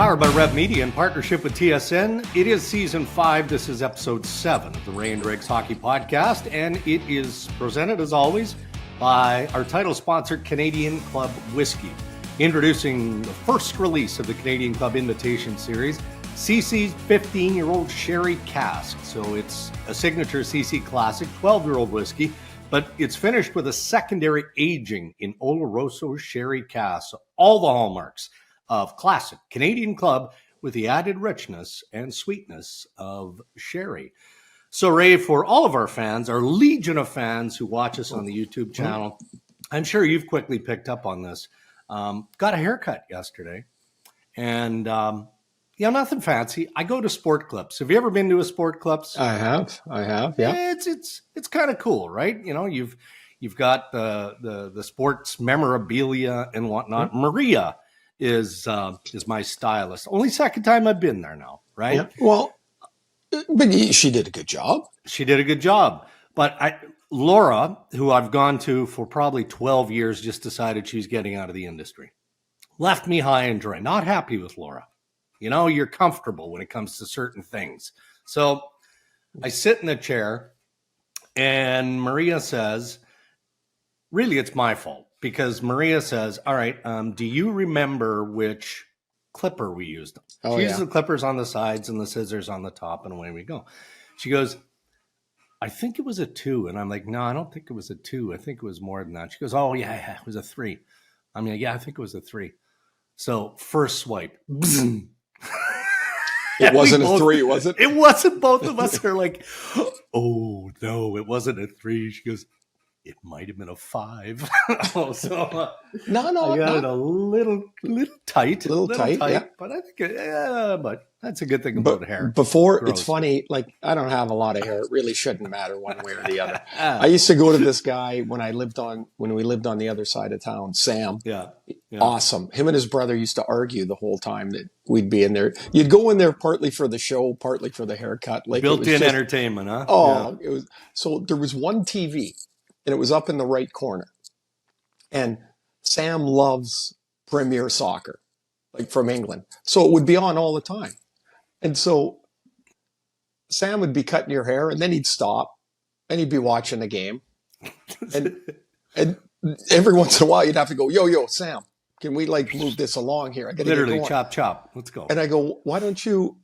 Powered by Rev Media in partnership with TSN. It is Season 5. This is Episode 7 of the Ray and Dregs Hockey Podcast, and it is presented, as always, by our title sponsor, Canadian Club Whiskey. Introducing the first release of the Canadian Club Invitation Series, CC's 15-year-old Sherry Cask. So it's a signature CC Classic 12-year-old whiskey, but it's finished with a secondary aging in Oloroso Sherry Cask. So all the hallmarks of classic Canadian Club with the added richness and sweetness of sherry. So, Ray, for all of our fans, our legion of fans who watch us on the YouTube channel, I'm sure you've quickly picked up on this. Got a haircut yesterday, and nothing fancy. I go to Sport Clips. Have you ever been to a Sport Clips? I have. Yeah. It's kind of cool, right? You know, you've got the sports memorabilia and whatnot. Maria is my stylist. Only second time I've been there now, right? Yeah. Well, but she did a good job. She did a good job. But Laura, who I've gone to for probably 12 years, just decided she's getting out of the industry. Left me high and dry. Not happy with Laura. You know, you're comfortable when it comes to certain things. So I sit in a chair and Maria says, really, it's my fault. Because Maria says, all right, do you remember which clipper we used? She used the clippers on the sides and the scissors on the top, and away we go. She goes, I think it was a 2. And I'm like, no, I don't think it was a 2. I think it was more than that. She goes, oh, yeah, it was a 3. I'm like, yeah, I think it was a 3. So first swipe. It wasn't a 3, was it? It wasn't. Both of us are like, oh, no, it wasn't a 3. She goes, it might have been a 5. So No, I got it a little tight. Little tight, yeah. But I think, but that's a good thing about hair. Before, it's funny, like, I don't have a lot of hair. It really shouldn't matter one way or the other. I used to go to this guy when we lived on the other side of town, Sam. Yeah. Awesome. Him and his brother used to argue the whole time that we'd be in there. You'd go in there partly for the show, partly for the haircut. Like, built-in entertainment, huh? Oh, yeah. It was. So there was one TV. And it was up in the right corner. And Sam loves Premier Soccer, like from England. So it would be on all the time. And so Sam would be cutting your hair, and then he'd stop, and he'd be watching the game. And every once in a while, you'd have to go, yo, Sam, can we like move this along here? I gotta literally chop. Let's go. And I go, why don't you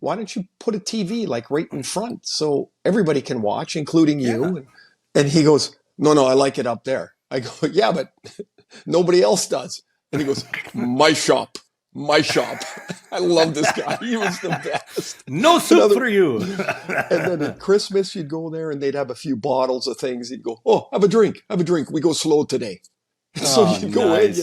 put a TV like right in front so everybody can watch, including you? And he goes, no, I like it up there. I go, yeah, but nobody else does. And he goes, my shop. I love this guy. He was the best. No soup for you. And then at Christmas, you'd go there and they'd have a few bottles of things. He'd go, oh, have a drink. We go slow today. And so you'd go in,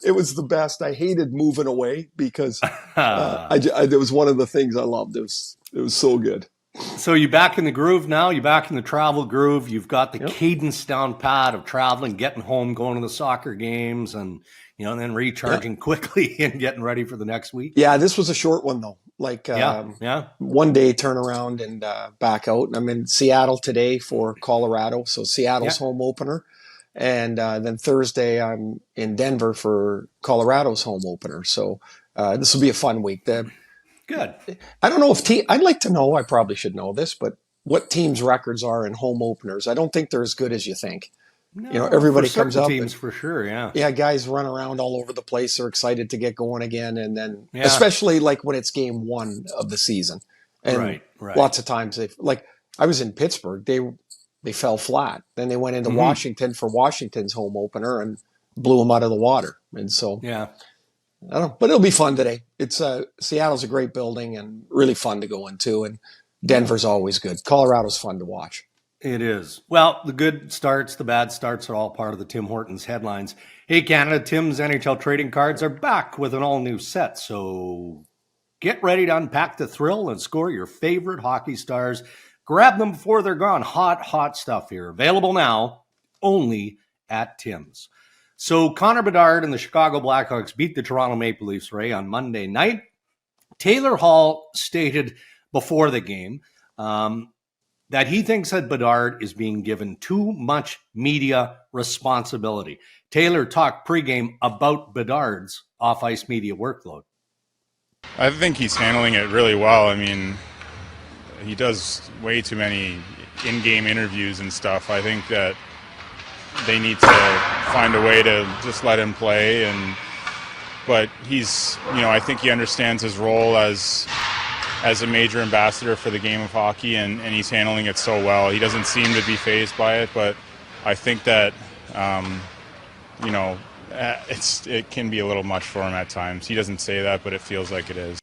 it was the best. I hated moving away because it was one of the things I loved. It was so good. So you back in the groove now? You back in the travel groove? You've got the cadence down pat of traveling, getting home, going to the soccer games, and then recharging quickly and getting ready for the next week. Yeah, this was a short one though. Like one day turn around and back out. I'm in Seattle today for Colorado, so Seattle's home opener, and then Thursday I'm in Denver for Colorado's home opener. So this will be a fun week. Good. I don't know if I'd like to know, I probably should know this, but what teams' records are in home openers. I don't think they're as good as you think. No, everybody comes up. Teams for sure, yeah. Yeah, guys run around all over the place. They're excited to get going again. And then, especially like when it's game 1 of the season. And right. Lots of times, I was in Pittsburgh. They fell flat. Then they went into Washington for Washington's home opener and blew them out of the water. And so, I don't know, but it'll be fun today. It's Seattle's a great building and really fun to go into, and Denver's always good. Colorado's fun to watch. It is. Well, the good starts, the bad starts are all part of the Tim Hortons headlines. Hey, Canada, Tim's NHL trading cards are back with an all-new set, so get ready to unpack the thrill and score your favorite hockey stars. Grab them before they're gone. Hot stuff here. Available now only at Tim's. So Connor Bedard and the Chicago Blackhawks beat the Toronto Maple Leafs, Ray, on Monday night. Taylor Hall stated before the game that he thinks that Bedard is being given too much media responsibility. Taylor talked pregame about Bedard's off-ice media workload. I think he's handling it really well. I mean, he does way too many in-game interviews and stuff. I think that they need to find a way to just let him play. But he's, I think he understands his role as a major ambassador for the game of hockey, and he's handling it so well. He doesn't seem to be fazed by it, but I think that, it can be a little much for him at times. He doesn't say that, but it feels like it is.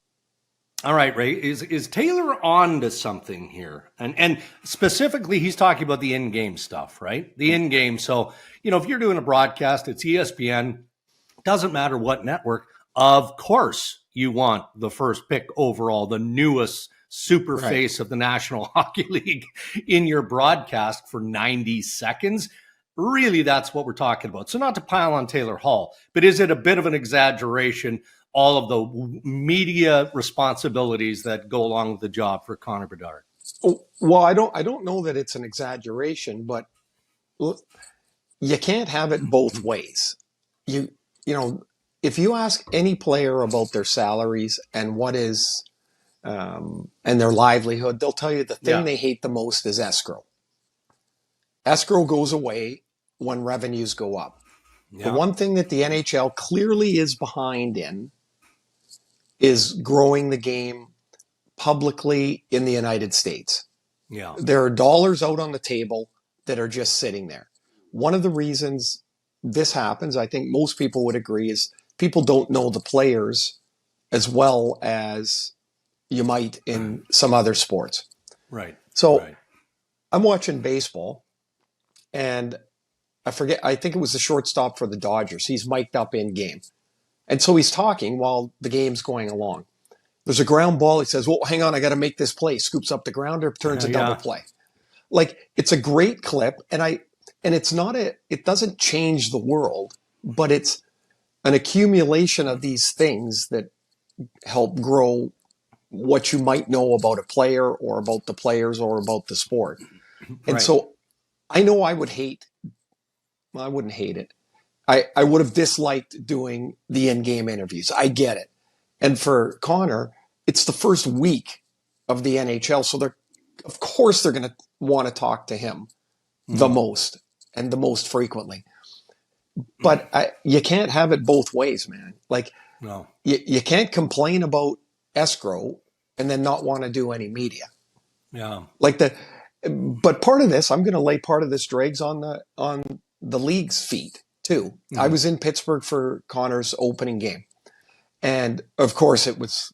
All right, Ray, is Taylor on to something here? And specifically, he's talking about the in-game stuff, right? The in-game. So, if you're doing a broadcast, it's ESPN, doesn't matter what network, of course you want the first pick overall, the newest super face of the National Hockey League in your broadcast for 90 seconds. Really, that's what we're talking about. So not to pile on Taylor Hall, but is it a bit of an exaggeration, all of the media responsibilities that go along with the job for Connor Bedard? Well, I don't know that it's an exaggeration, but you can't have it both ways. If you ask any player about their salaries and what is and their livelihood, they'll tell you the thing they hate the most is escrow. Escrow goes away when revenues go up. Yeah. The one thing that the NHL clearly is behind in is growing the game publicly in the United States. Yeah. There are dollars out on the table that are just sitting there. One of the reasons this happens, I think most people would agree, is people don't know the players as well as you might in some other sports. Right. So I'm watching baseball, and I think it was the shortstop for the Dodgers. He's mic'd up in game. And so he's talking while the game's going along. There's a ground ball. He says, well, hang on, I got to make this play. Scoops up the grounder, turns a double play. Like, it's a great clip. And it doesn't change the world, but it's an accumulation of these things that help grow what you might know about a player or about the players or about the sport. And so I know I wouldn't hate it. I would have disliked doing the in-game interviews. I get it. And for Connor, it's the first week of the NHL. So of course they're going to want to talk to him the most and the most frequently. But you can't have it both ways, man. Like, no, you can't complain about escrow and then not want to do any media. Yeah. But part of this, I'm going to lay part of this Dregs on the league's feet too. Mm-hmm. I was in Pittsburgh for Connor's opening game, and of course it was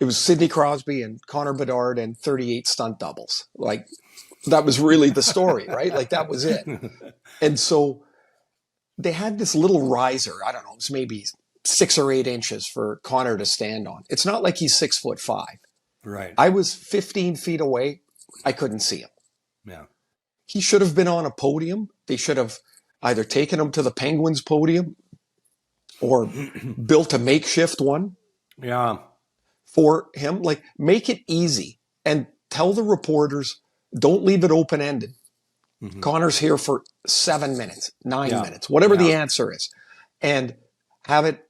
Sidney Crosby and Connor Bedard and 38 stunt doubles. Like, that was really the story, right? Like, that was it. And so they had this little riser. I don't know, it was maybe 6 or 8 inches for Connor to stand on. It's not like he's 6'5". Right. I was 15 feet away. I couldn't see him. Yeah. He should have been on a podium. They should have either taken him to the Penguins podium or built a makeshift one. Yeah. For him. Like, make it easy and tell the reporters, don't leave it open-ended. Mm-hmm. Connor's here for 7 minutes, 9 minutes, whatever the answer is, and have it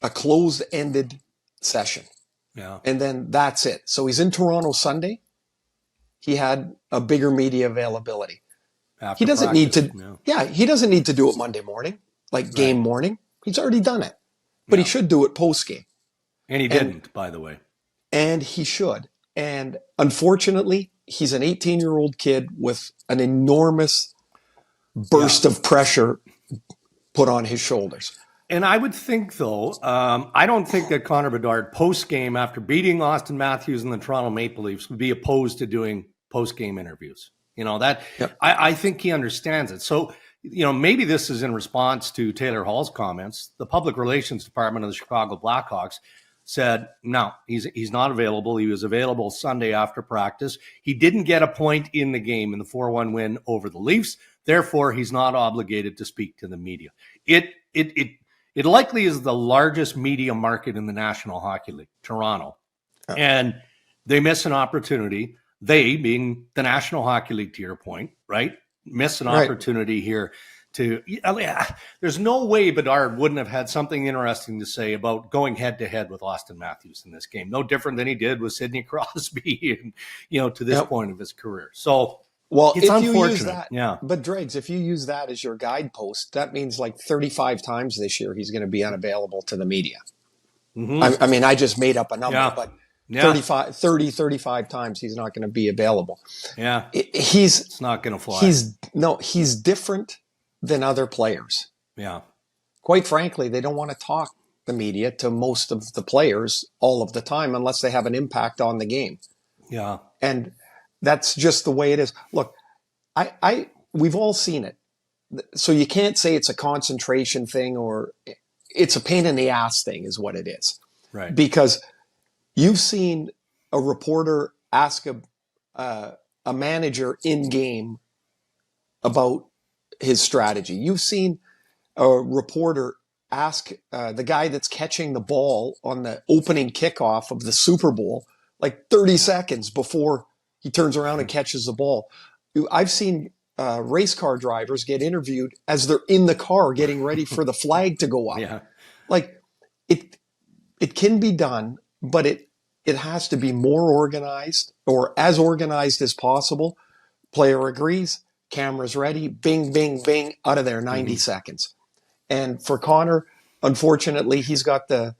a closed-ended session. Yeah. And then that's it. So he's in Toronto Sunday. He had a bigger media availability. After he doesn't practice, need to, he doesn't need to do it Monday morning, like game morning. He's already done it. But he should do it post-game. And he didn't, by the way. And he should. And unfortunately, he's an 18-year-old kid with an enormous burst of pressure put on his shoulders. And I would think, though, I don't think that Connor Bedard post-game, after beating Auston Matthews and the Toronto Maple Leafs, would be opposed to doing post-game interviews. I think he understands it. So, maybe this is in response to Taylor Hall's comments. The public relations department of the Chicago Blackhawks said, no, he's not available. He was available Sunday after practice. He didn't get a point in the game in the 4-1 win over the Leafs. Therefore, he's not obligated to speak to the media. It likely is the largest media market in the National Hockey League, Toronto. Oh. And they miss an opportunity. They, being the National Hockey League, to your point, right? Miss an opportunity here there's no way Bedard wouldn't have had something interesting to say about going head to head with Auston Matthews in this game. No different than he did with Sidney Crosby, and, to this point of his career. So, well, it's if you unfortunate. use that, yeah. But Dregs, if you use that as your guidepost, that means like 35 times this year he's going to be unavailable to the media. I mean, I just made up a number, but 35 times he's not going to be available. Yeah. It's not going to fly. He's different than other players. Yeah. Quite frankly, they don't want to talk the media to most of the players all of the time unless they have an impact on the game. Yeah. And that's just the way it is. Look, we've all seen it. So you can't say it's a concentration thing or it's a pain in the ass thing is what it is. Right. Because you've seen a reporter ask a manager in game about his strategy. You've seen a reporter ask the guy that's catching the ball on the opening kickoff of the Super Bowl like 30 seconds before he turns around and catches the ball. I've seen race car drivers get interviewed as they're in the car getting ready for the flag to go up. Yeah. Like it can be done, but it has to be more organized or as organized as possible. Player agrees, camera's ready, bing, bing, bing, out of there, 90 seconds. And for Connor, unfortunately, he's got the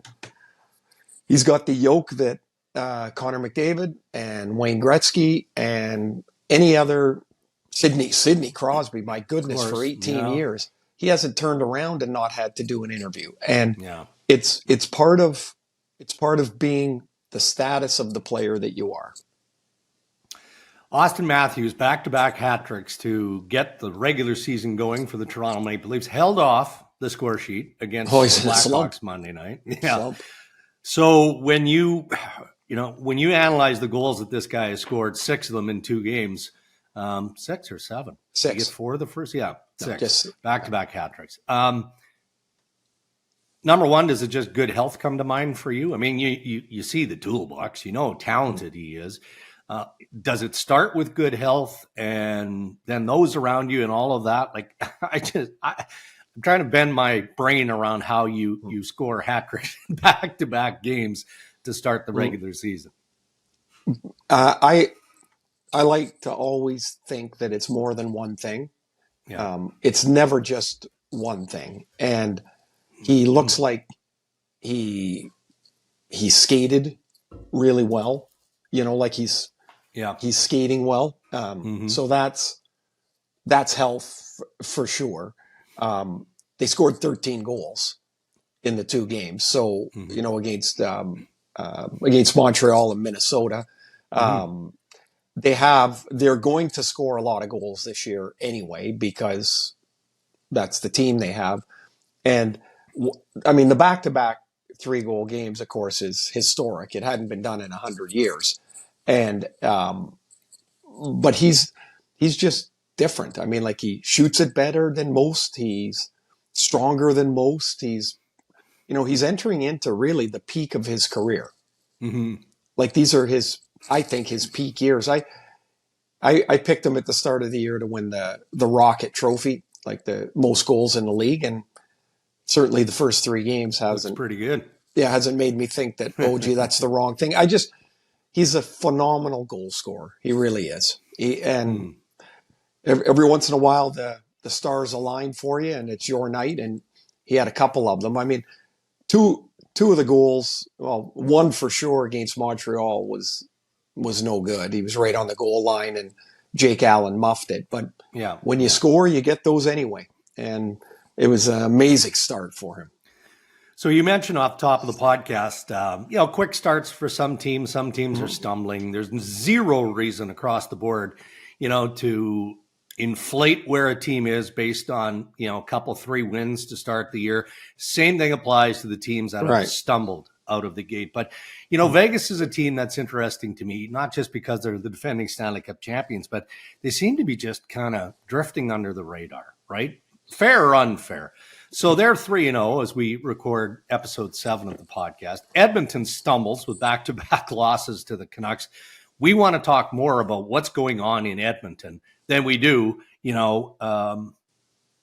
yoke that Connor McDavid and Wayne Gretzky and any other Sidney Crosby, my goodness, for 18 years, he hasn't turned around and not had to do an interview. And it's part of being the status of the player that you are. Auston Matthews, back-to-back hat tricks to get the regular season going for the Toronto Maple Leafs, held off the score sheet against the Blackhawks Monday night. Yeah. So when you analyze the goals that this guy has scored, 6 of them in 2 games, 6 or 7? 6. You get 4 of the first? Yeah, 6. Just back-to-back hat tricks. Number one, does it just good health come to mind for you? I mean, you see the toolbox, how talented he is. Does it start with good health and then those around you and all of that? Like, I'm trying to bend my brain around how you score hat tricks in back-to-back games to start the regular season. I like to always think that it's more than one thing. Yeah. It's never just one thing. And he looks like he skated really well, like he's skating well. So that's health for sure. They scored 13 goals in the 2 games. So, against Montreal and Minnesota, they're going to score a lot of goals this year anyway, because that's the team they have. And I mean, the back-to-back 3-goal games, of course, is historic. It hadn't been done in 100 years. And, but he's just different. I mean, like, he shoots it better than most. He's stronger than most. He's entering into really the peak of his career. Like, these are I think his peak years. I picked him at the start of the year to win the Rocket Trophy, like the most goals in the league. And certainly the first 3 games hasn't. That's pretty good. Yeah, hasn't made me think that, that's the wrong thing. He's a phenomenal goal scorer. He really is. Every once in a while, the stars align for you and it's your night. And he had a couple of them. I mean, two of the goals, well, one for sure against Montreal was no good. He was right on the goal line and Jake Allen muffed it. But when you score, you get those anyway. And it was an amazing start for him. So you mentioned off the top of the podcast, quick starts for some teams. Some teams are stumbling. There's zero reason across the board, to inflate where a team is based on, a couple 3 wins to start the year. Same thing applies to the teams that have stumbled out of the gate. But, Vegas is a team that's interesting to me, not just because they're the defending Stanley Cup champions, but they seem to be just kind of drifting under the radar, right? Fair or unfair. So they're 3-0 as we record episode 7 of the podcast. Edmonton stumbles with back-to-back losses to the Canucks. We want to talk more about what's going on in Edmonton than we do,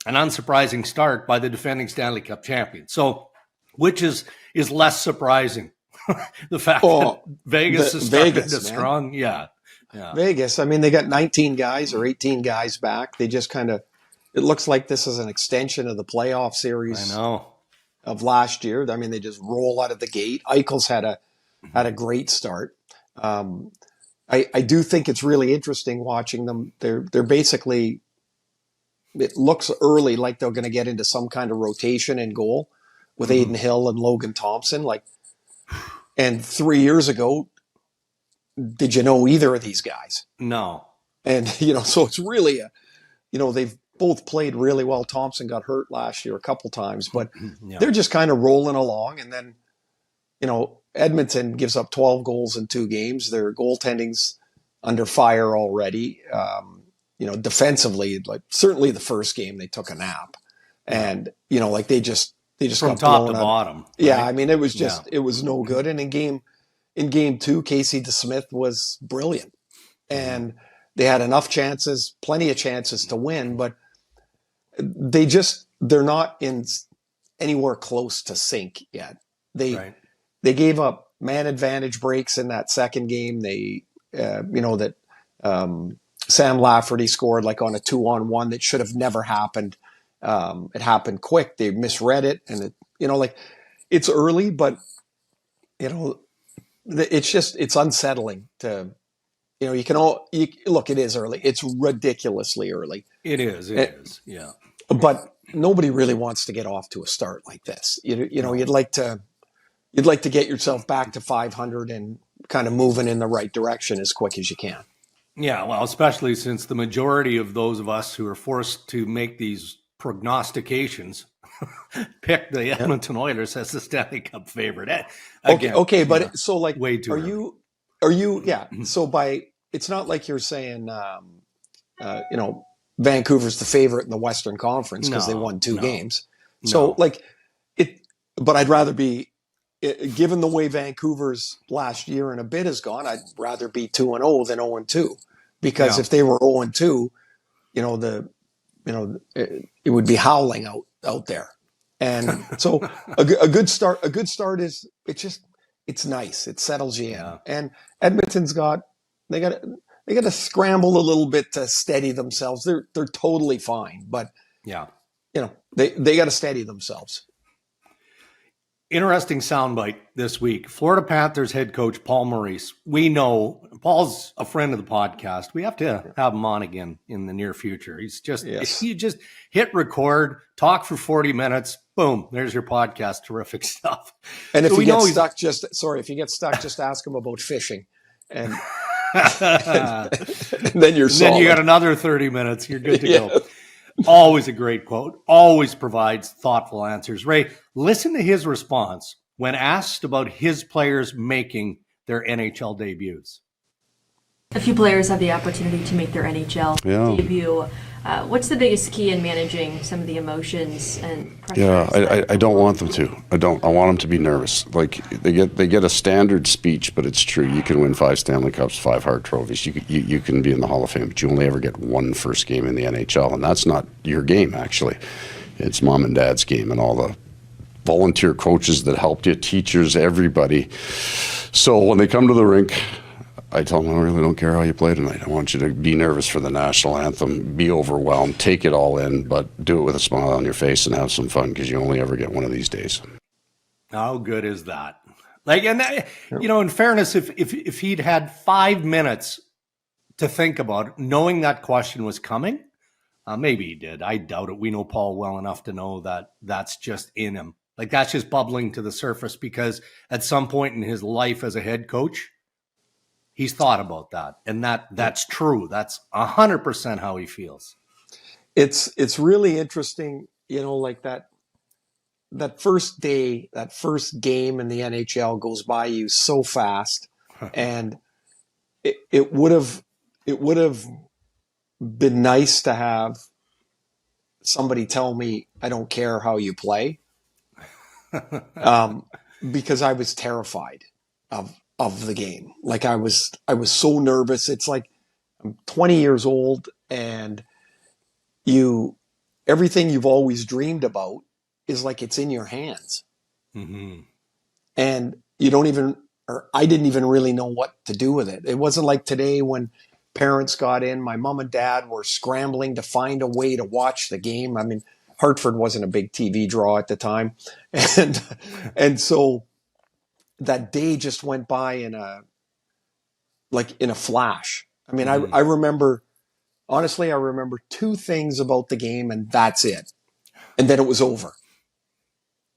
an unsurprising start by the defending Stanley Cup champion. So, which is less surprising? The fact that Vegas has started strong. Yeah. Vegas, I mean, they got 19 guys or 18 guys back. They just kind of, it looks like this is an extension of the playoff series of last year. I mean, they just roll out of the gate. Eichel's had a great start. I do think it's really interesting watching them. They're basically, it looks early like they're going to get into some kind of rotation in goal with Aiden Hill and Logan Thompson. And 3 years ago, did you know either of these guys? No. And, so it's really they've both played really well. Thompson got hurt last year a couple times, but they're just kind of rolling along. And then, Edmonton gives up 12 goals in 2 games. Their goaltending's under fire already. Defensively, certainly the first game they took a nap, and they just from got top blown to out. bottom. Right? Yeah, I mean it was it was no good. And in game 2, Casey DeSmith was brilliant, and they had plenty of chances to win, but they're not anywhere close to sync yet. They gave up man advantage breaks in that second game. Sam Lafferty scored on a 2-on-1 that should have never happened. It happened quick. They misread it, and it's early, but it's unsettling to, look, it is early. It's ridiculously early. It is. Yeah. But nobody really wants to get off to a start like this. You'd like to get yourself back to 500 and kind of moving in the right direction as quick as you can. Yeah, well, especially since the majority of those of us who are forced to make these prognostications pick the Edmonton Oilers as the Stanley Cup favorite. Again, but so way too early. So it's not like you're saying, Vancouver's the favorite in the Western Conference because they won 2 games. So but I'd rather be, given the way Vancouver's last year and a bit has gone, I'd rather be 2-0 than 0-2, because if they were 0-2, it would be howling out there. And so a good start is, it's nice. It settles you in. And Edmonton's they got to scramble a little bit to steady themselves. They're totally fine, but they got to steady themselves. Interesting soundbite this week. Florida Panthers head coach Paul Maurice. We know Paul's a friend of the podcast. We have to have him on again in the near future. He's just, you just hit record, talk for 40 minutes, boom, there's your podcast. Terrific stuff. And if you get stuck, just ask him about fishing. And, and then you're solid. Then you got another 30 minutes. You're good to go. Always a great quote, always provides thoughtful answers. Ray, listen to his response when asked about his players making their NHL debuts. A few players have the opportunity to make their NHL debut. What's the biggest key in managing some of the emotions and pressures? I don't want them to. I want them to be nervous. They get a standard speech, but it's true. You can win 5 Stanley Cups, 5 Hart trophies. You can be in the Hall of Fame, but you only ever get 1 first game in the NHL, and that's not your game, actually. It's mom and dad's game, and all the volunteer coaches that helped you, teachers, everybody. So when they come to the rink, I tell them, I really don't care how you play tonight. I want you to be nervous for the national anthem, be overwhelmed, take it all in, but do it with a smile on your face and have some fun, because you only ever get one of these days. How good is that? In fairness, if he'd had 5 minutes to think about it, knowing that question was coming, maybe he did. I doubt it. We know Paul well enough to know that that's just in him. That's just bubbling to the surface, because at some point in his life as a head coach, he's thought about that, and that's true. That's 100% how he feels. It's really interesting, that first day, that first game in the NHL goes by you so fast, and it would have been nice to have somebody tell me, I don't care how you play, because I was terrified of the game. I was so nervous. It's like I'm 20 years old, and you everything you've always dreamed about is like it's in your hands. Mm-hmm. And you don't even, or I didn't even really know what to do with it. It wasn't like today when parents got in, my mom and dad were scrambling to find a way to watch the game. I mean, Hartford wasn't a big TV draw at the time. And so that day just went by in a flash. I mean, I remember, honestly, I remember two things about the game, and that's it. And then it was over.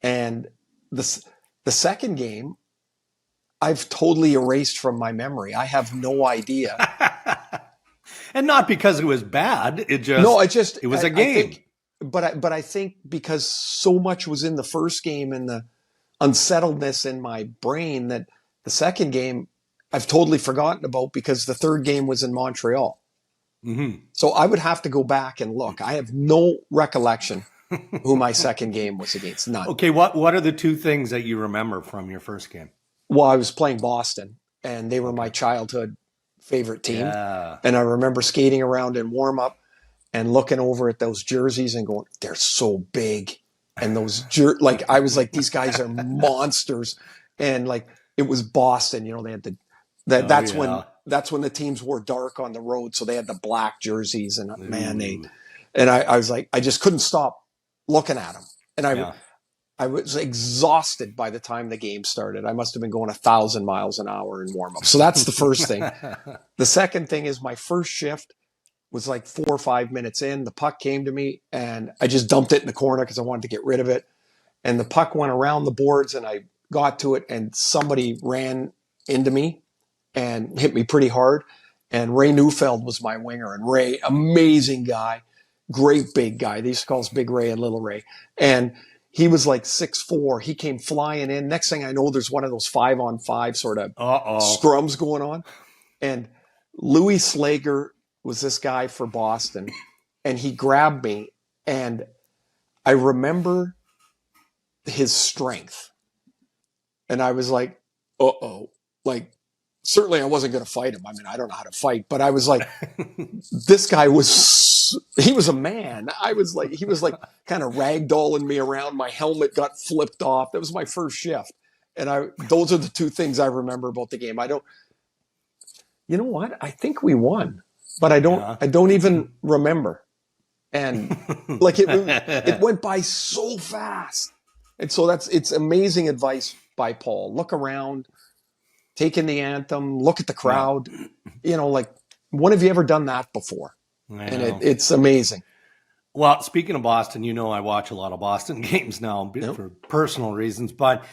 And the second game, I've totally erased from my memory. I have no idea. And not because it was bad. It was a game. But I think because so much was in the first game and the unsettledness in my brain that the second game I've totally forgotten about because the third game was in Montreal. Mm-hmm. So I would have to go back and look. I have no recollection who my second game was against. None. Okay, what are the two things that you remember from your first game? Well, I was playing Boston, and they were my childhood favorite team. Yeah. And I remember skating around in warm-up and looking over at those jerseys and going, they're so big. And those I was like, these guys are monsters. And like, it was Boston, they had that's when the teams wore dark on the road. So they had the black jerseys and I was like, I just couldn't stop looking at them. And I was exhausted by the time the game started. I must have been going 1,000 miles an hour in warm up. So that's the first thing. The second thing is my first shift was like 4 or 5 minutes in. The puck came to me and I just dumped it in the corner because I wanted to get rid of it. And the puck went around the boards and I got to it and somebody ran into me and hit me pretty hard. And Ray Neufeld was my winger. And Ray, amazing guy, great big guy. They used to call us Big Ray and Little Ray. And he was like 6'4". He came flying in. Next thing I know, there's one of those 5-on-5 sort of scrums going on. And Louis Slager was this guy for Boston. And he grabbed me. And I remember his strength. And I was like, uh-oh. Like, certainly I wasn't going to fight him. I mean, I don't know how to fight. But I was like, this guy he was a man. He was like kind of ragdolling me around. My helmet got flipped off. That was my first shift. And those are the two things I remember about the game. You know what? I think we won, but I don't even remember. And like it went by so fast. And so it's amazing advice by Paul. Look around, take in the anthem, look at the crowd. Like, when have you ever done that before? And it's amazing. Well, speaking of Boston, I watch a lot of Boston games now for personal reasons, but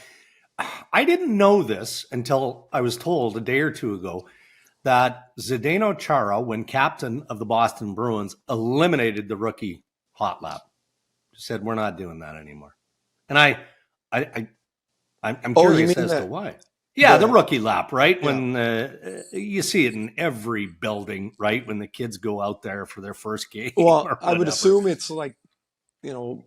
I didn't know this until I was told a day or two ago that Zdeno Chara, when captain of the Boston Bruins, eliminated the rookie hot lap. Said, we're not doing that anymore. And I'm curious as to why. Yeah, the rookie lap, right? Yeah. When you see it in every building, right? When the kids go out there for their first game. Well, I would assume it's like,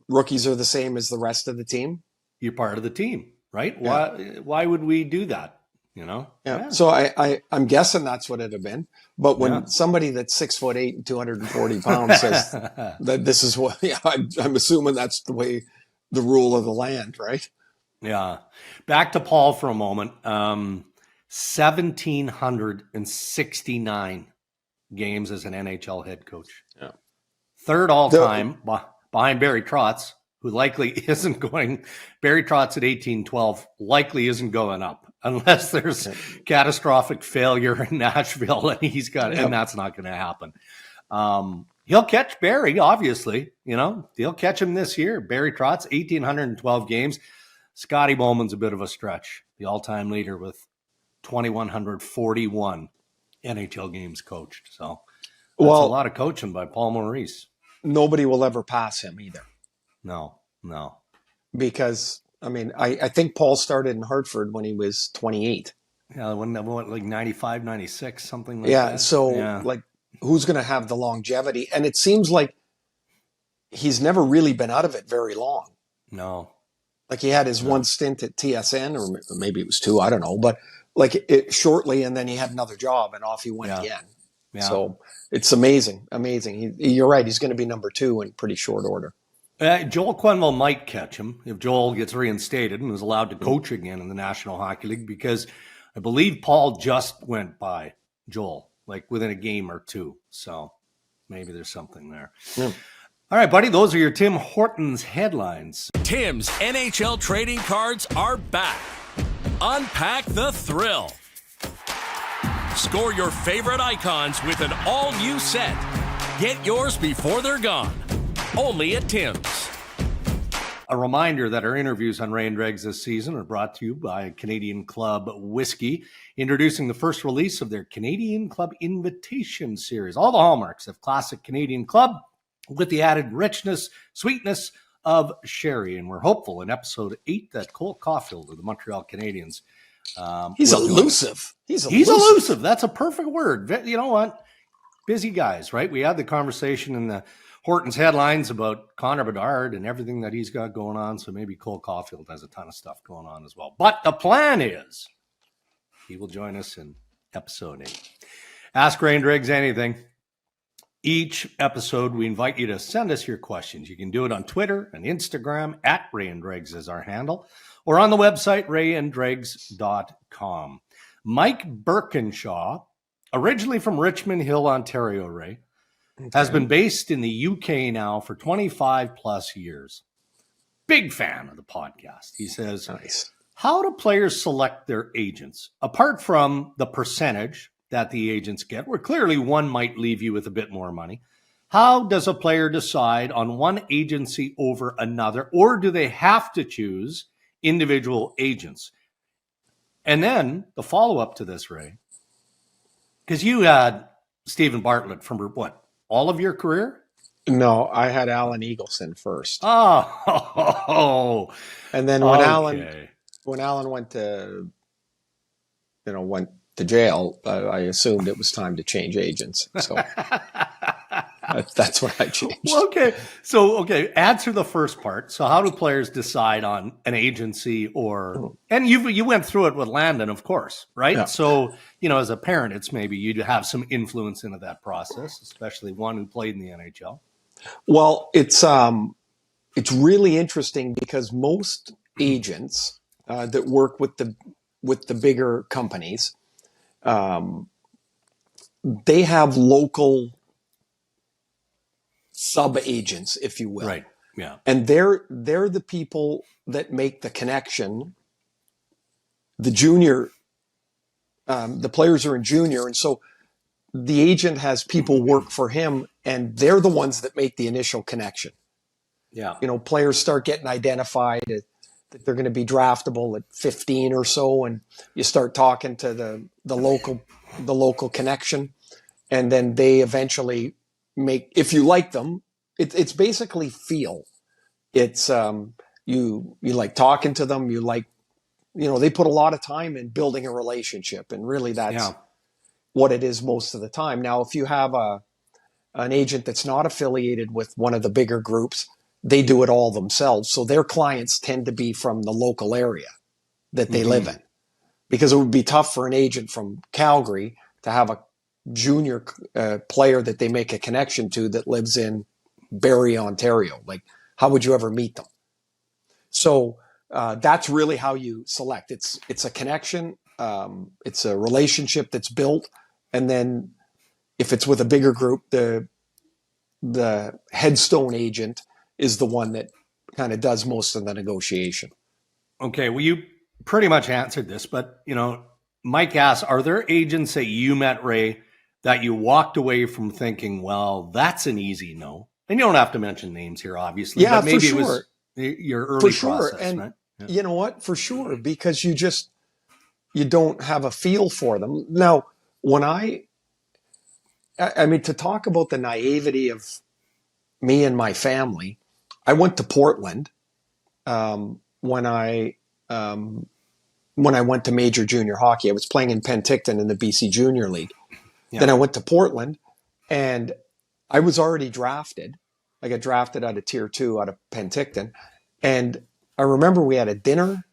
rookies are the same as the rest of the team. You're part of the team, right? Yeah. Why would we do that? Yeah. So I'm guessing that's what it'd have been. But when somebody that's 6'8" and 240 pounds says that this is what, I'm assuming that's the way, the rule of the land, right? Yeah. Back to Paul for a moment. 1,769 games as an NHL head coach. Yeah. Third all time behind Barry Trotz, who likely isn't going. Barry Trotz at 1812 likely isn't going up unless there's catastrophic failure in Nashville, and and that's not going to happen. He'll catch Barry, obviously. He'll catch him this year. Barry Trotz, 1,812 games. Scotty Bowman's a bit of a stretch, the all-time leader with 2,141 NHL games coached. So that's a lot of coaching by Paul Maurice. Nobody will ever pass him either. No. Because, I think Paul started in Hartford when he was 28. Yeah, like 95, 96, something like that. Yeah, so like, who's going to have the longevity? And it seems like he's never really been out of it very long. No. Like, he had his one stint at TSN, or maybe it was two, I don't know. But like shortly, and then he had another job, and off he went again. Yeah. So it's amazing. You're right. He's going to be number 2 in pretty short order. Joel Quenneville might catch him if Joel gets reinstated and is allowed to coach again in the National Hockey League, because I believe Paul just went by Joel, like within a game or two. So maybe there's something there. Yeah. All right, buddy, those are your Tim Hortons headlines. Tim's NHL trading cards are back. Unpack the thrill. Score your favorite icons with an all-new set. Get yours before they're gone. Only at Tim's. A reminder that our interviews on Ray and Dregs this season are brought to you by Canadian Club Whiskey, introducing the first release of their Canadian Club Invitation Series. All the hallmarks of classic Canadian Club with the added richness, sweetness of sherry. And we're hopeful in episode 8 that Cole Caulfield of the Montreal Canadiens. He's elusive. He's elusive. That's a perfect word. You know what? Busy guys, right? We had the conversation in the Hortons headlines about Connor Bedard and everything that he's got going on. So maybe Cole Caulfield has a ton of stuff going on as well. But the plan is he will join us in episode 8. Ask Ray and Dregs anything. Each episode, we invite you to send us your questions. You can do it on Twitter and Instagram at Ray and Dregs is our handle, or on the website, rayanddregs.com. Mike Birkinshaw, originally from Richmond Hill, Ontario, Ray, has been based in the UK now for 25 plus years. Big fan of the podcast. He says, nice. How do players select their agents? Apart from the percentage that the agents get, where clearly one might leave you with a bit more money, how does a player decide on one agency over another, or do they have to choose individual agents? And then the follow-up to this, Ray, because you had Stephen Bartlett from what, all of your career? No, I had Alan Eagleson first. Oh, and then when Alan went to jail, I assumed it was time to change agents. So that's what I changed. Well, okay. Answer the first part. So how do players decide on an agency and you went through it with Landon, of course, right? Yeah. So, as a parent, it's maybe you'd have some influence into that process, especially one who played in the NHL. Well, it's really interesting because most agents that work with the bigger companies, they have local sub-agents, if you will. Right. Yeah. And they're the people that make the connection. The junior, the players are in junior, and so the agent has people work for him, and they're the ones that make the initial connection. Yeah. Players start getting identified that they're going to be draftable at 15 or so, and you start talking to the local connection, and then they eventually make, if you like them, it's basically feel. It's you like talking to them, you like, they put a lot of time in building a relationship, and really that's what it is most of the time. Now, if you have an agent that's not affiliated with one of the bigger groups, they do it all themselves. So their clients tend to be from the local area that they live in, because it would be tough for an agent from Calgary to have a junior player that they make a connection to that lives in Barrie, Ontario. Like, how would you ever meet them? So that's really how you select. It's a connection. It's a relationship that's built. And then if it's with a bigger group, the headstone agent is the one that kind of does most of the negotiation. Okay, well, you pretty much answered this, but, Mike asks, are there agents that you met, Ray, that you walked away from thinking, well, that's an easy no? And you don't have to mention names here, obviously. Yeah, but maybe for sure. It was your early process, and right? Yeah. You know what? For sure, because you don't have a feel for them. Now, when I mean, to talk about the naivety of me and my family, I went to Portland when I went to major junior hockey. I was playing in Penticton in the BC Junior League. Yeah. Then I went to Portland, and I was already drafted. I got drafted out of Tier 2 out of Penticton. And I remember we had a dinner,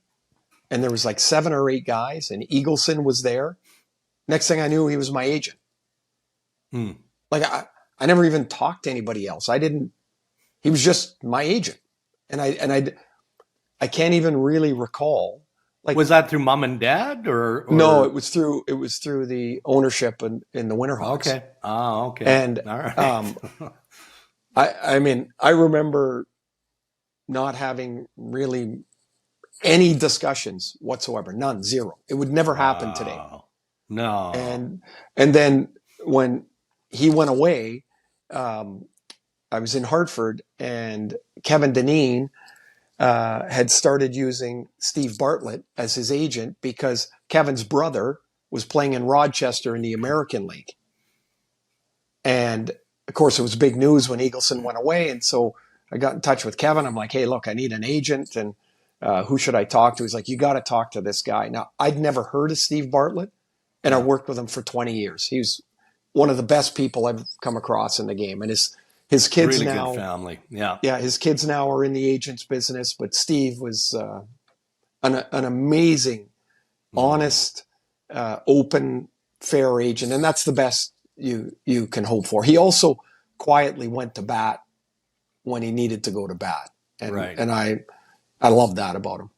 and there was like 7 or 8 guys, and Eagleson was there. Next thing I knew, he was my agent. Like, I never even talked to anybody else. He was just my agent. And I can't even really recall. Like, was that through mom and dad or? No, it was through the ownership in the Winterhawks. Okay. Oh, okay. And all right. I mean, I remember not having really any discussions whatsoever. None, zero. It would never happen today. No. And then when he went away, I was in Hartford, and Kevin Dineen had started using Steve Bartlett as his agent because Kevin's brother was playing in Rochester in the American League. And of course, it was big news when Eagleson went away. And so I got in touch with Kevin. I'm like, hey, look, I need an agent. And who should I talk to? He's like, you got to talk to this guy. Now, I'd never heard of Steve Bartlett, and I worked with him for 20 years. He was one of the best people I've come across in the game. And his kids really now, good family. Yeah. Yeah, his kids now are in the agent's business, but Steve was an amazing, honest, open, fair agent, and that's the best you can hope for. He also quietly went to bat when he needed to go to bat, and and I love that about him.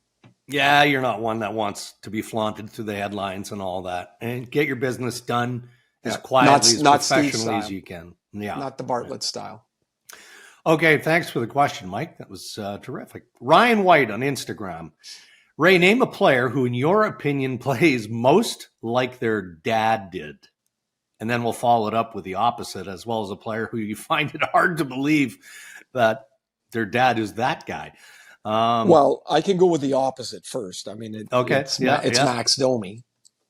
Yeah, you're not one that wants to be flaunted through the headlines and all that, and get your business done as quietly, as professionally as you can. Yeah, not the Bartlett style. Okay, thanks for the question, Mike. That was terrific. Ryan White on Instagram. Ray, name a player who, in your opinion, plays most like their dad did. And then we'll follow it up with the opposite, as well as a player who you find it hard to believe that their dad is that guy. Well, I can go with the opposite first. I mean, it's Max Domi.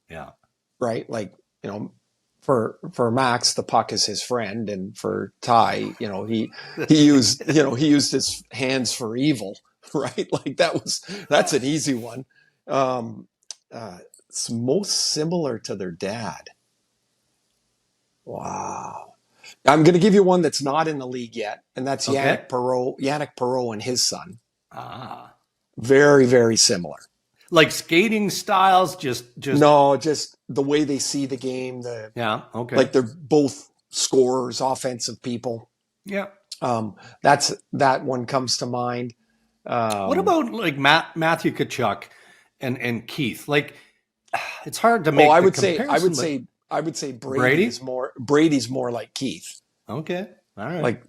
Yeah. Right? Like, for Max, the puck is his friend, and for Ty, he used his hands for evil, right? Like that's an easy one. It's most similar to their dad. Wow. I'm going to give you one that's not in the league yet, and that's Yannick Perreault and his son. Very, very similar. Like skating styles, just no, just the way they see the game. Like they're both scorers, offensive people. Yeah. That one comes to mind. What about like Matthew Tkachuk and Keith? Like, it's hard to make. I would say Brady's more like Keith. Okay. All right. Like,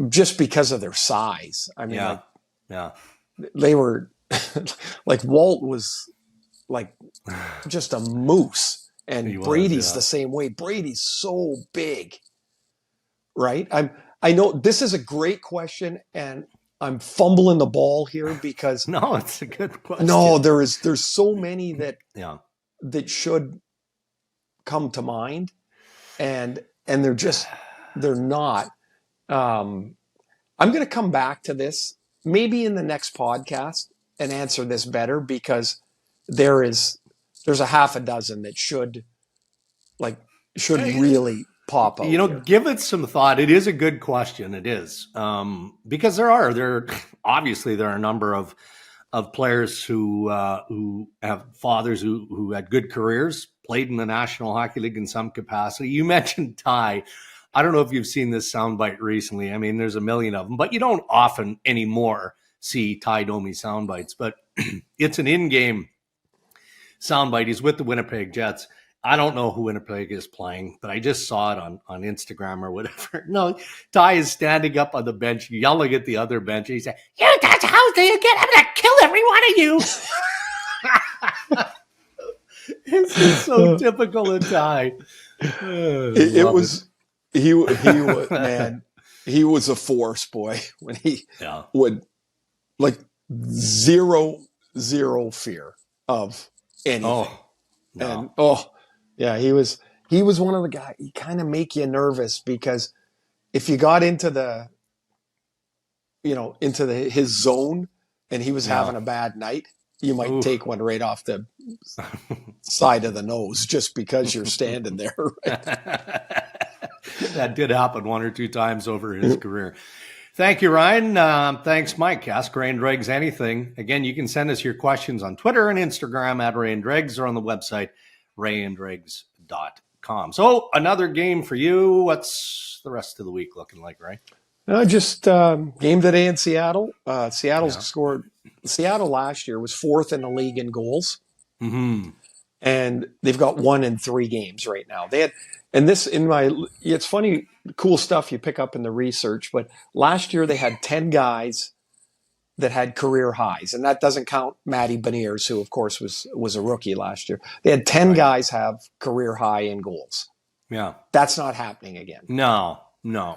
just because of their size. I mean, they were. Like Walt was like just a moose, and Brady's the same way. Brady's so big, right? I know this is a great question, and I'm fumbling the ball here because no, it's a good question. No, there's so many that should come to mind, and they're not. I'm going to come back to this maybe in the next podcast and answer this better, because there's a half a dozen that should really pop out. Give it some thought. It is a good question. It is, because there are a number of players who have fathers who had good careers, played in the National Hockey League in some capacity. You mentioned Ty. I don't know if you've seen this soundbite recently. I mean, there's a million of them, but you don't often anymore see Ty Domi soundbites, but it's an in-game soundbite. He's with the Winnipeg Jets. I don't know who Winnipeg is playing, but I just saw it on Instagram or whatever. No, Ty is standing up on the bench, yelling at the other bench. And he said, "You guys, how do you get? I'm going to kill every one of you." It's just so typical of Ty. He was man. He was a force, boy, when he would like zero fear of anything. He was one of the guys. He kind of make you nervous, because if you got into his zone and he was having a bad night, you might take one right off the side of the nose just because you're standing there. Right? That did happen one or two times over his career. Thank you, Ryan. Thanks, Mike. Ask Ray and Dregs anything. Again, you can send us your questions on Twitter and Instagram at Ray and Dregs, or on the website, rayanddregs.com. So another game for you. What's the rest of the week looking like, Ray? Just game today in Seattle. Seattle's scored. Seattle last year was 4th in the league in goals. Mm-hmm. And they've got 1 in 3 games right now. It's funny, cool stuff you pick up in the research, but last year they had 10 guys that had career highs, and that doesn't count Matty Beniers, who of course was a rookie last year. They had 10 guys have career high in goals. Yeah. That's not happening again. No.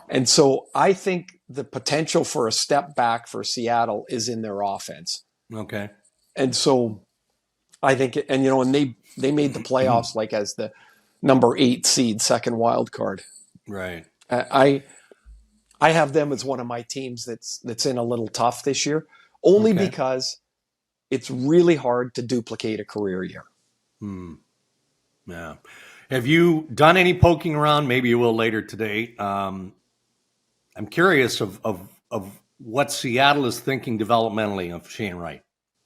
And so I think the potential for a step back for Seattle is in their offense. Okay. And so I think, and they made the playoffs like as the number 8 seed, second wild card. Right. I have them as one of my teams that's in a little tough this year, only because it's really hard to duplicate a career year. Yeah. Have you done any poking around? Maybe you will later today. I'm curious of what Seattle is thinking developmentally of Shane Wright.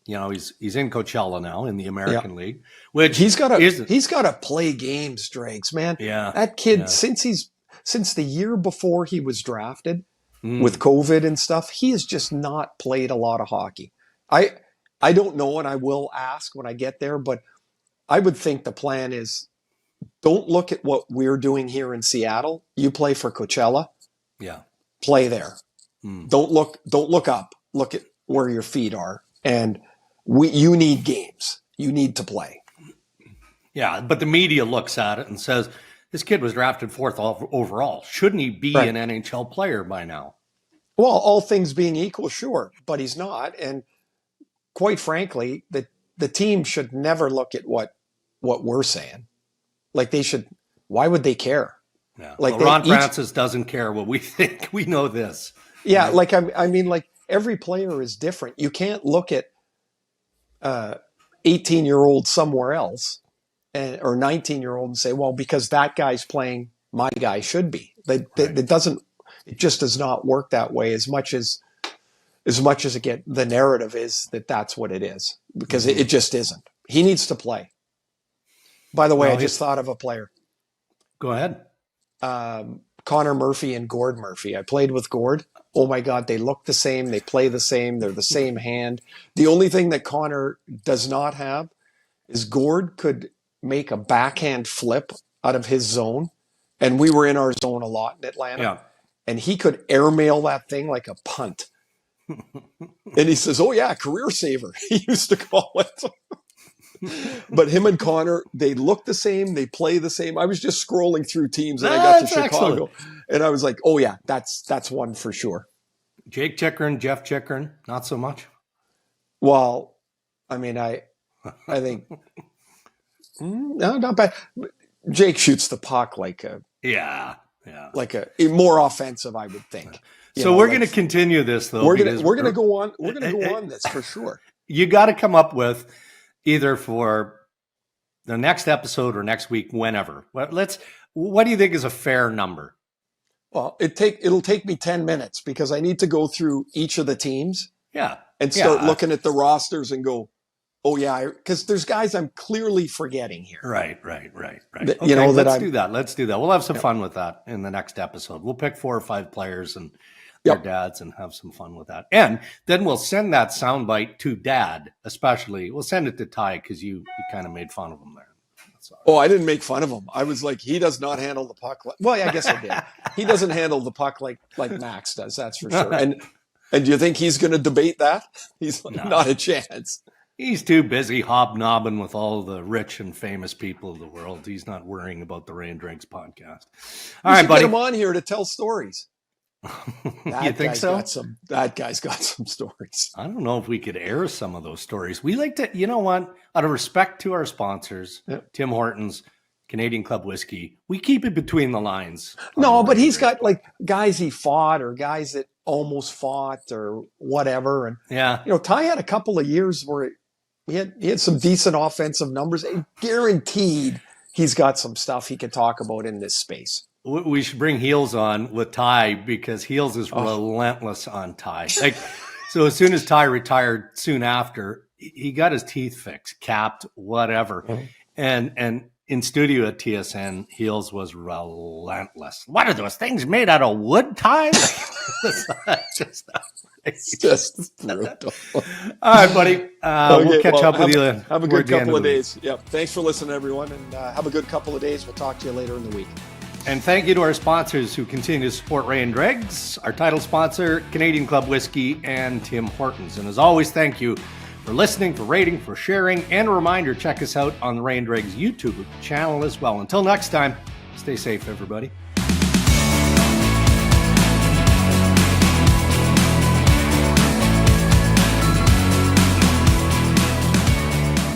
He's in Coachella now in the American League, which he's got to play games, Dregs, man. Yeah. That kid, since the year before he was drafted with COVID and stuff, he has just not played a lot of hockey. I don't know, and I will ask when I get there, but I would think the plan is don't look at what we're doing here in Seattle. You play for Coachella. Yeah. Play there. Don't look up. Look at where your feet are. And you need games. You need to play. Yeah, but the media looks at it and says, this kid was drafted 4th overall. Shouldn't he be an NHL player by now? Well, all things being equal, sure, but he's not. And quite frankly, the team should never look at what we're saying. Like they should. Why would they care? Yeah. Like Ron Francis doesn't care what we think. We know this. Yeah, like I mean, like every player is different. You can't look at 18-year-old somewhere else or 19-year-old and say, well, because that guy's playing, my guy should be. It doesn't. It just does not work that way. As much as the narrative is that that's what it is, because it just isn't. He needs to play. By the way, I just thought of a player. Go ahead. Connor Murphy and Gord Murphy. I played with Gord. Oh my God, they look the same. They play the same. They're the same hand. The only thing that Connor does not have is Gord could make a backhand flip out of his zone. And we were in our zone a lot in Atlanta. Yeah. And he could airmail that thing like a punt. And he says, oh yeah, career saver. He used to call it. But him and Connor, they look the same. They play the same. I was just scrolling through teams and I got to Chicago. Excellent. And I was like, oh yeah, that's one for sure. Jake Chickern, Jeff Chickern, not so much. Well, I mean, I think no, not bad. Jake shoots the puck like a more offensive, I would think. So we're going to continue this though. We're going to go on. We're going to go on this for sure. You got to come up with either for the next episode or next week, whenever. What do you think is a fair number? Well, it'll take me 10 minutes because I need to go through each of the teams. Yeah. And start looking at the rosters and go, oh yeah, because there's guys I'm clearly forgetting here. Right. Let's do that. Let's do that. We'll have some fun with that in the next episode. We'll pick 4 or 5 players and their dads and have some fun with that. And then we'll send that soundbite to Dad, especially. We'll send it to Ty because you kind of made fun of him there. Oh, I didn't make fun of him. I was like, he does not handle the puck. Well, yeah, I guess I did. He doesn't handle the puck like Max does. That's for sure. And do you think he's going to debate that? He's not a chance. He's too busy hobnobbing with all the rich and famous people of the world. He's not worrying about the Ray and Dregs podcast. All right, buddy. Get him on here to tell stories. You think so? That guy's got some stories. I don't know if we could air some of those stories. We like to, you know what? Out of respect to our sponsors, Tim Hortons, Canadian Club Whiskey, we keep it between the lines. No, but he's got like guys he fought or guys that almost fought or whatever. And Ty had a couple of years where he had some decent offensive numbers. Guaranteed he's got some stuff he could talk about in this space. We should bring Heels on with Ty because Heels is relentless on Ty. Like, so as soon as Ty retired, soon after, he got his teeth fixed, capped, whatever. And in studio at TSN, Heels was relentless. What are those things made out of wood, Ty? It's just brutal. All right, buddy. We'll catch up with you. Have a good couple of days. Yep. Thanks for listening, everyone, and have a good couple of days. We'll talk to you later in the week. And thank you to our sponsors who continue to support Ray and Dregs, our title sponsor, Canadian Club Whiskey, and Tim Hortons. And as always, thank you for listening, for rating, for sharing, and a reminder, check us out on the Ray and Dregs YouTube channel as well. Until next time, stay safe, everybody.